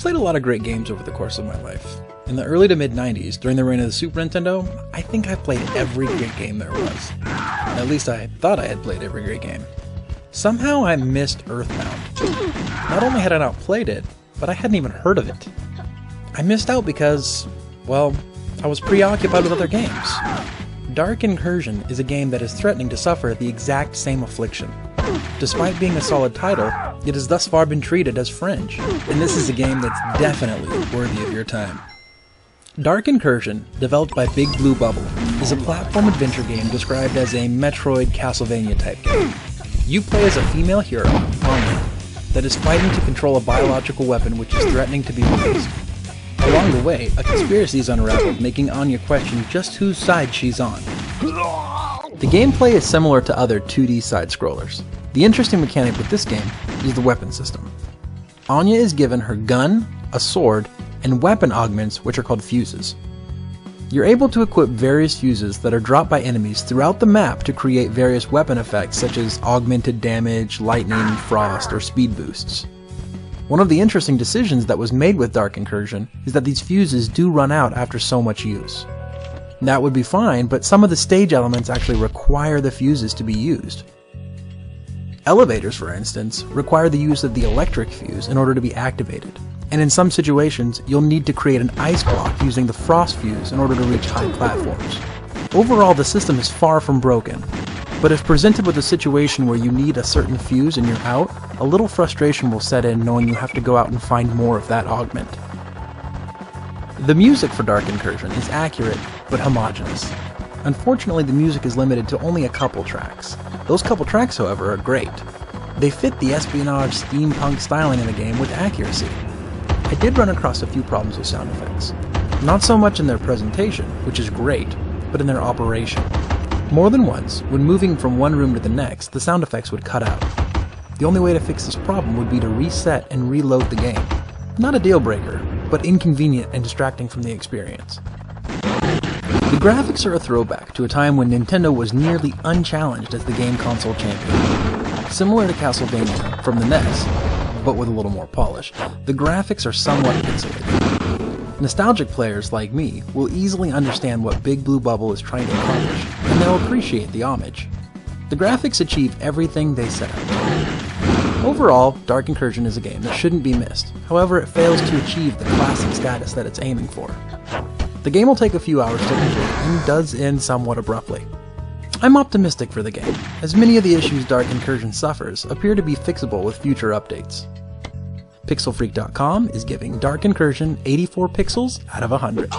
played a lot of great games over the course of my life. In the early to mid-90s, during the reign of the Super Nintendo, I think I played every great game there was. At least I thought I had played every great game. Somehow I missed Earthbound. Not only had I not played it, but I hadn't even heard of it. I missed out because, well, I was preoccupied with other games. Dark Incursion is a game that is threatening to suffer the exact same affliction. Despite being a solid title, it has thus far been treated as fringe, and this is a game that's definitely worthy of your time. Dark Incursion, developed by Big Blue Bubble, is a platform adventure game described as a Metroid Castlevania type game. You play as a female hero, Anya, that is fighting to control a biological weapon which is threatening to be released. Along the way, a conspiracy is unraveled, making Anya question just whose side she's on. The gameplay is similar to other 2D side-scrollers. The interesting mechanic with this game is the weapon system. Anya is given her gun, a sword, and weapon augments, which are called fuses. You're able to equip various fuses that are dropped by enemies throughout the map to create various weapon effects such as augmented damage, lightning, frost, or speed boosts. One of the interesting decisions that was made with Dark Incursion is that these fuses do run out after so much use. That would be fine, but some of the stage elements actually require the fuses to be used. Elevators, for instance, require the use of the electric fuse in order to be activated, and in some situations, you'll need to create an ice block using the frost fuse in order to reach high platforms. Overall, the system is far from broken, but if presented with a situation where you need a certain fuse and you're out, a little frustration will set in knowing you have to go out and find more of that augment. The music for Dark Incursion is accurate, but homogeneous. Unfortunately, the music is limited to only a couple tracks. Those couple tracks, however, are great. They fit the espionage steampunk styling in the game with accuracy. I did run across a few problems with sound effects. Not so much in their presentation, which is great, but in their operation. More than once, when moving from one room to the next, the sound effects would cut out. The only way to fix this problem would be to reset and reload the game. Not a deal breaker, but inconvenient and distracting from the experience. The graphics are a throwback to a time when Nintendo was nearly unchallenged as the game console champion. Similar to Castlevania from the NES, but with a little more polish, the graphics are somewhat pixelated. Nostalgic players like me will easily understand what Big Blue Bubble is trying to accomplish, and they'll appreciate the homage. The graphics achieve everything they set out. Overall, Dark Incursion is a game that shouldn't be missed, however it fails to achieve the classic status that it's aiming for. The game will take a few hours to complete, and does end somewhat abruptly. I'm optimistic for the game, as many of the issues Dark Incursion suffers appear to be fixable with future updates. PixelFreak.com is giving Dark Incursion 84 pixels out of 100.